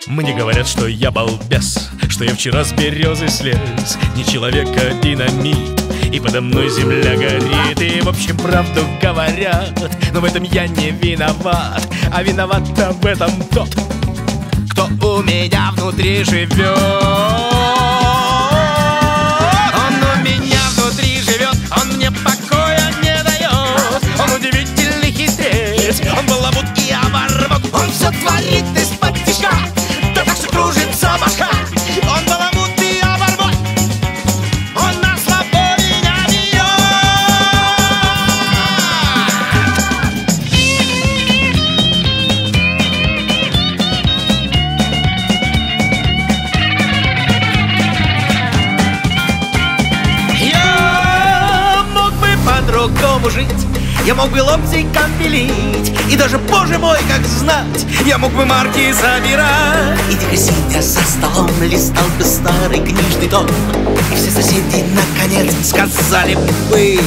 Мне говорят, что я балбес, что я вчера с березы слез. Не человек, а динамит, и подо мной земля горит. И в общем правду говорят, но в этом я не виноват. А виноват-то в этом тот, кто у меня внутри живет. Он у меня внутри живет, он мне покоя не дает. Он удивительный хитрец, он баламут и оборвет. Он все творит из-под тишка, да так что кружится башка. Он баламут и оборвет, он на слабо меня бьет. Я мог бы по-другому жить, я мог бы лобзиком пилить, и даже, боже мой, как знать, я мог бы марки забирать. И тихо сидя за столом листал бы старый книжный том, и все соседи наконец сказали бы: ты